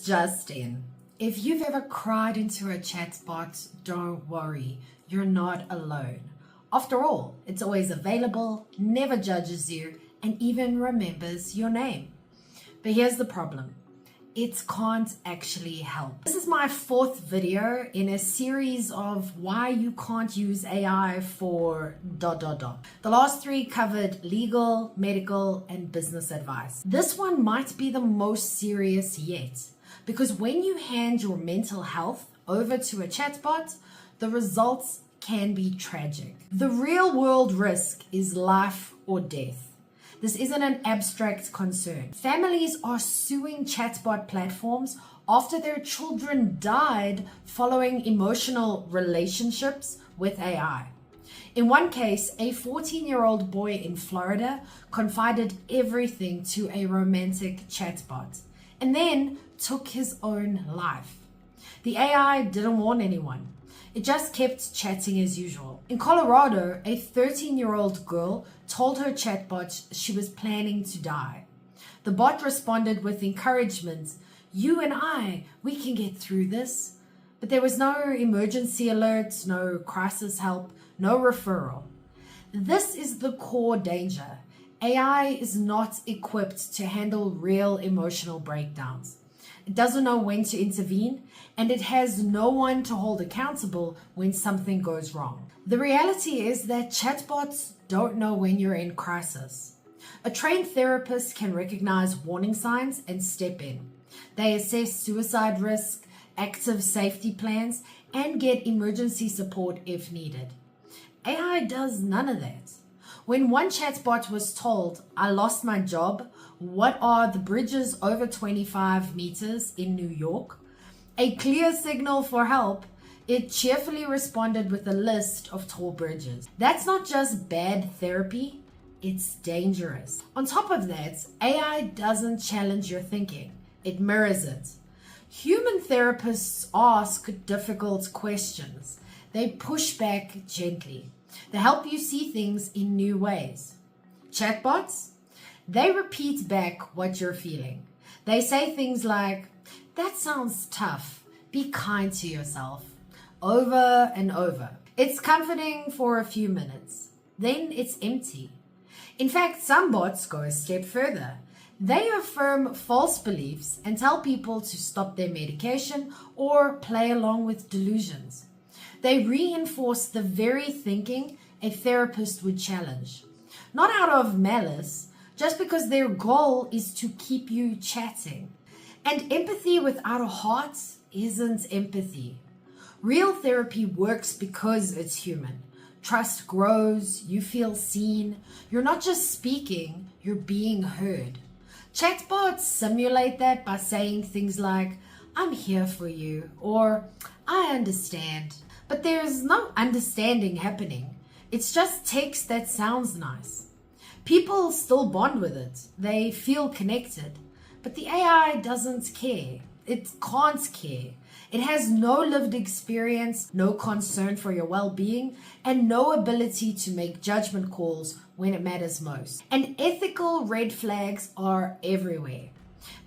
just in. If you've ever cried into a chatbot, don't worry, you're not alone. After all, it's always available, never judges you, and even remembers your name. But here's the problem. It can't actually help. This is my 4th video in a series of why you can't use AI for ... The last 3 covered legal, medical, and business advice. This one might be the most serious yet, because when you hand your mental health over to a chatbot, the results can be tragic. The real world risk is life or death. This isn't an abstract concern. Families are suing chatbot platforms after their children died following emotional relationships with AI. In one case, a 14-year-old boy in Florida confided everything to a romantic chatbot and then took his own life. The AI didn't warn anyone. It just kept chatting as usual. In Colorado, a 13-year-old girl told her chatbot she was planning to die. The bot responded with encouragement, "You and I, we can get through this." But there was no emergency alert, no crisis help, no referral. This is the core danger. AI is not equipped to handle real emotional breakdowns. It doesn't know when to intervene, and it has no one to hold accountable when something goes wrong. The reality is that chatbots don't know when you're in crisis. A trained therapist can recognize warning signs and step in. They assess suicide risk, active safety plans, and get emergency support if needed. AI does none of that. When one chatbot was told, "I lost my job, what are the bridges over 25 meters in New York?" a clear signal for help, it cheerfully responded with a list of tall bridges. That's not just bad therapy, it's dangerous. On top of that, AI doesn't challenge your thinking, it mirrors it. Human therapists ask difficult questions. They push back gently. They help you see things in new ways. Chatbots? They repeat back what you're feeling. They say things like, "That sounds tough. Be kind to yourself," over and over. It's comforting for a few minutes. Then it's empty. In fact, some bots go a step further. They affirm false beliefs and tell people to stop their medication or play along with delusions. They reinforce the very thinking a therapist would challenge. Not out of malice, just because their goal is to keep you chatting. And empathy without a heart isn't empathy. Real therapy works because it's human. Trust grows, you feel seen. You're not just speaking, you're being heard. Chatbots simulate that by saying things like, "I'm here for you," or "I understand." But there's no understanding happening. It's just text that sounds nice. People still bond with it. They feel connected. But the AI doesn't care. It can't care. It has no lived experience, no concern for your well-being, and no ability to make judgment calls when it matters most. And ethical red flags are everywhere.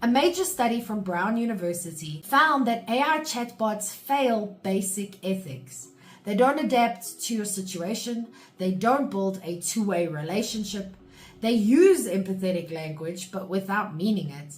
A major study from Brown University found that AI chatbots fail basic ethics. They don't adapt to your situation. They don't build a two-way relationship. They use empathetic language, but without meaning it.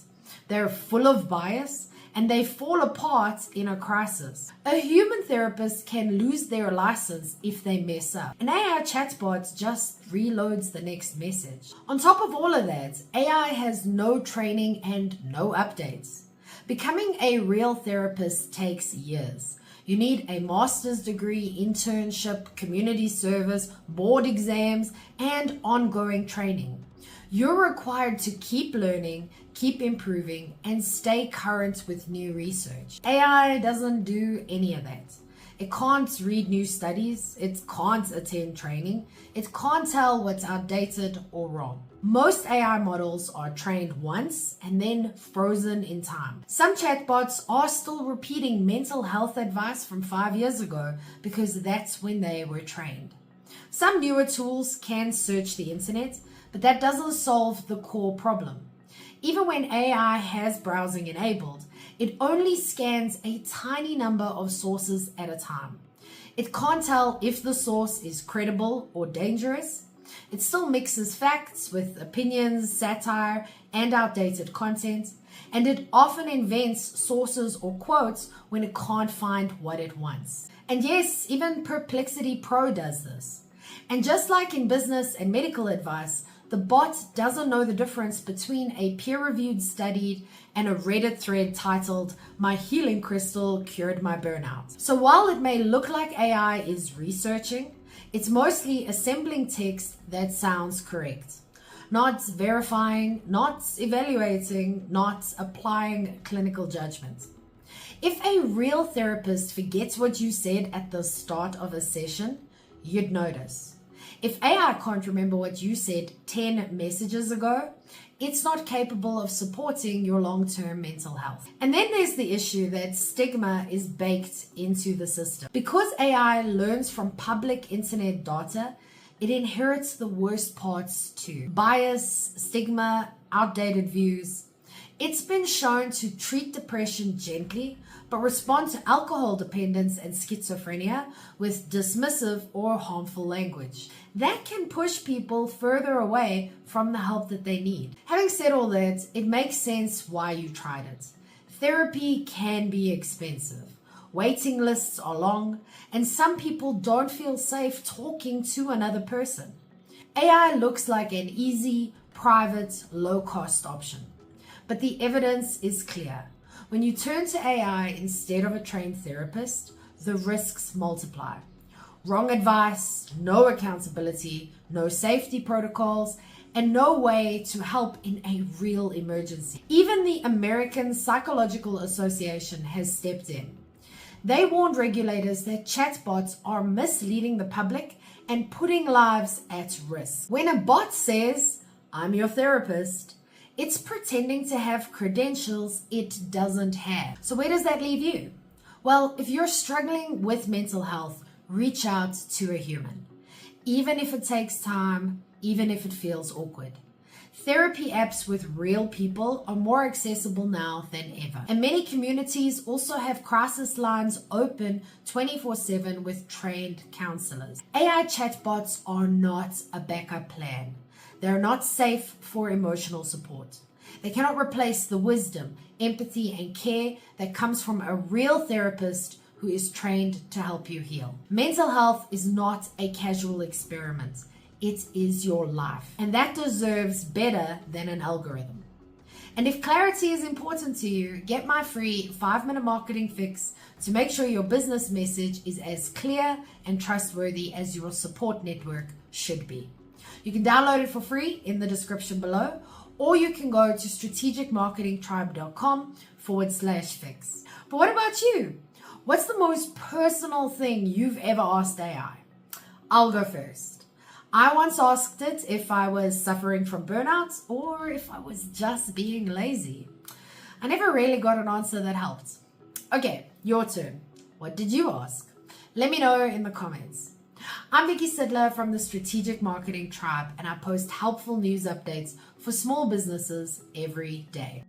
They're full of bias, and they fall apart in a crisis. A human therapist can lose their license if they mess up. An AI chatbot just reloads the next message. On top of all of that, AI has no training and no updates. Becoming a real therapist takes years. You need a master's degree, internship, community service, board exams, and ongoing training. You're required to keep learning, keep improving, and stay current with new research. AI doesn't do any of that. It can't read new studies, it can't attend training, it can't tell what's outdated or wrong. Most AI models are trained once and then frozen in time. Some chatbots are still repeating mental health advice from 5 years ago because that's when they were trained. Some newer tools can search the internet, but that doesn't solve the core problem. Even when AI has browsing enabled, It only scans a tiny number of sources at a time. It can't tell if the source is credible or dangerous. It still mixes facts with opinions, satire, and outdated content. And it often invents sources or quotes when it can't find what it wants. And yes, even Perplexity Pro does this. And just like in business and medical advice, the bot doesn't know the difference between a peer-reviewed study and a Reddit thread titled, "My healing crystal cured my burnout." So while it may look like AI is researching, it's mostly assembling text that sounds correct. Not verifying, not evaluating, not applying clinical judgment. If a real therapist forgets what you said at the start of a session, you'd notice. If AI can't remember what you said 10 messages ago, it's not capable of supporting your long-term mental health. And then there's the issue that stigma is baked into the system. Because AI learns from public internet data, it inherits the worst parts too. Bias, stigma, outdated views. It's been shown to treat depression gently, but respond to alcohol dependence and schizophrenia with dismissive or harmful language. That can push people further away from the help that they need. Having said all that, it makes sense why you tried it. Therapy can be expensive. Waiting lists are long, and some people don't feel safe talking to another person. AI looks like an easy, private, low-cost option. But the evidence is clear. When you turn to AI instead of a trained therapist, the risks multiply. Wrong advice, no accountability, no safety protocols, and no way to help in a real emergency. Even the American Psychological Association has stepped in. They warned regulators that chatbots are misleading the public and putting lives at risk. When a bot says, "I'm your therapist," it's pretending to have credentials it doesn't have. So where does that leave you? Well, if you're struggling with mental health, reach out to a human. Even if it takes time, even if it feels awkward. Therapy apps with real people are more accessible now than ever. And many communities also have crisis lines open 24/7 with trained counselors. AI chatbots are not a backup plan. They're not safe for emotional support. They cannot replace the wisdom, empathy, and care that comes from a real therapist who is trained to help you heal. Mental health is not a casual experiment. It is your life. And that deserves better than an algorithm. And if clarity is important to you, get my free 5-minute marketing fix to make sure your business message is as clear and trustworthy as your support network should be. You can download it for free in the description below, or you can go to strategicmarketingtribe.com/fix. But what about you? What's the most personal thing you've ever asked AI? I'll go first. I once asked it if I was suffering from burnout or if I was just being lazy. I never really got an answer that helped. Okay, your turn. What did you ask? Let me know in the comments. I'm Vicky Sidler from the Strategic Marketing Tribe, and I post helpful news updates for small businesses every day.